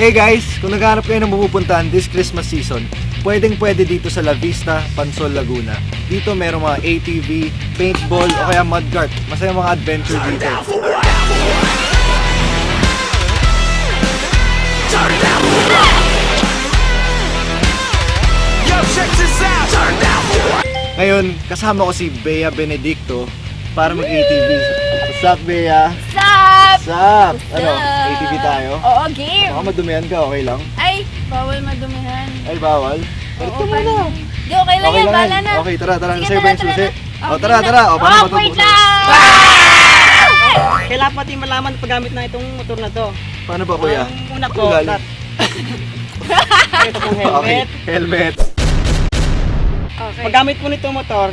Hey guys, kung naghahanap kayo ng mapupuntahan this Christmas season, pwede dito sa La Vista, Pansol, Laguna. Dito merong mga ATV, paintball o kaya mudcart. Masaya mga adventure dito. Ngayon, kasama ko si Bea Benedicto para mag-ATV. What's up, Bea? Sup? Ano? ATV tayo? Oo, game! Baka madumihan ka, okay lang? Ay, bawal madumihan. Ay, bawal? Palit ka muna. Hindi, okay lang yan, bala na. Okay, tara. Sige, Sa'yo ba yung susi? O, tara. O, paano Oh, matutunan? wait lang! Kailangan pati malaman ang paggamit na itong motor na to. Paano ba, kuya? Ang una po, Galing. ito pong Okay, helmet. helmet. Okay. Paggamit po nitong motor,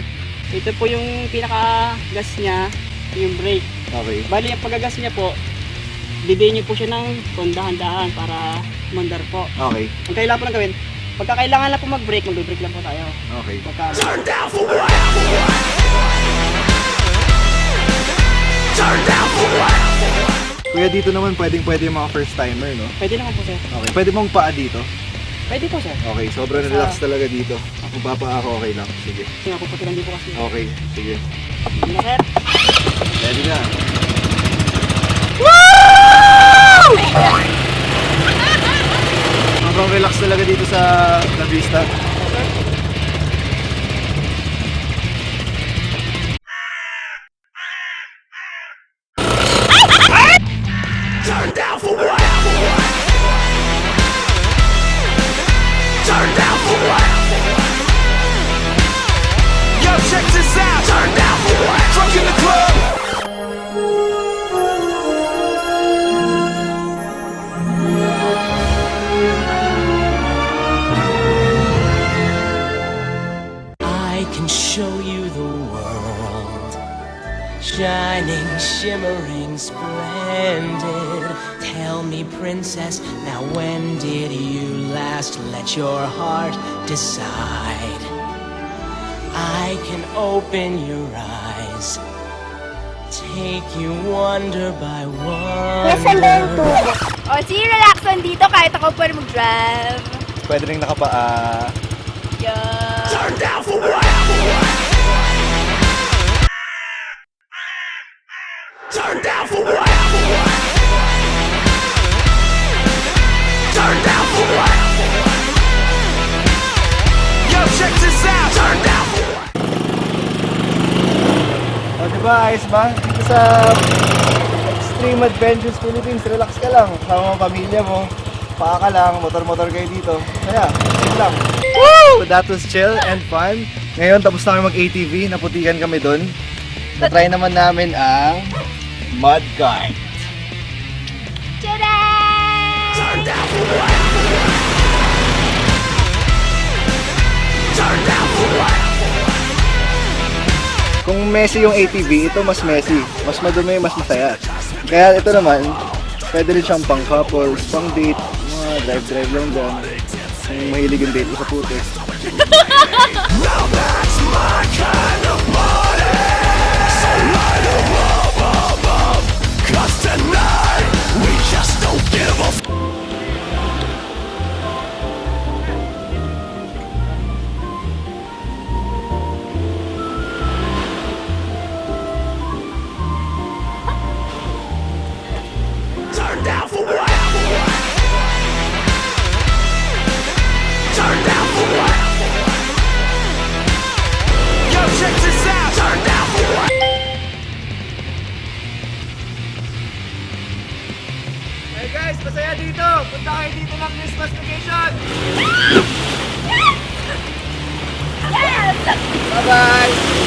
ito po yung pinaka-gas niya, yung brake. Okay. Bali, ang pagagas niya po, didiin niyo po siya ng dahan-dahan para mandar po. Okay. Ang kailangan po lang gawin, pagka kailangan lang po mag-brake, mag-brake lang po tayo. Okay. Turn down for what? Kuya, dito naman pwede yung mga first timer, no? Pwede naman po, sir. Okay. Pwede mong paa dito? Pwede po, sir. Okay, sobrang relax talaga dito. Kung papa ako, okay lang. Sige. Kasi nga po pati lang dito kasi. Okay, sige. Hindi na, sir. Ready na. Sobrang relax talaga dito sa La Vista. Turn down for what? Turn down for what? Yo, check this out. Turn down for what? Drunk in the club. I can show you the world, shining, shimmering, splendid. Tell me, princess, now when did you last let your heart decide? I can open your eyes, take you wonder by wonder. O, sige, relax lang dito kahit ako pwede mag-drive. Pwede rin nakapaa. Yeah. Turn down for what? Turn down for what? Turn down for what? Yo, check this out. Turn down for what? O, diba? Ayos ba? Dito sa Extreme Adventures Philippines, relax ka lang. Kasama mo pamilya mo. Paa ka lang, motor-motor kayo dito. Kaya, chill lang. Woo! So that was chill and fun. Ngayon, tapos na kami mag-ATV. Naputikan kami dun. Na-try naman namin ang mudcart. Tada! Turn down for what? Turn down for what? Kung messy yung ATV, ito mas messy. Mas madumi, mas masaya. Kaya ito naman, pwede rin siyang pang couples, pang date, mga drive-drive lang dyan. Kung mahilig yung date sa puti. Now that's my kind of love. tayo dito ng Christmas vacation! Yes! Bye-bye!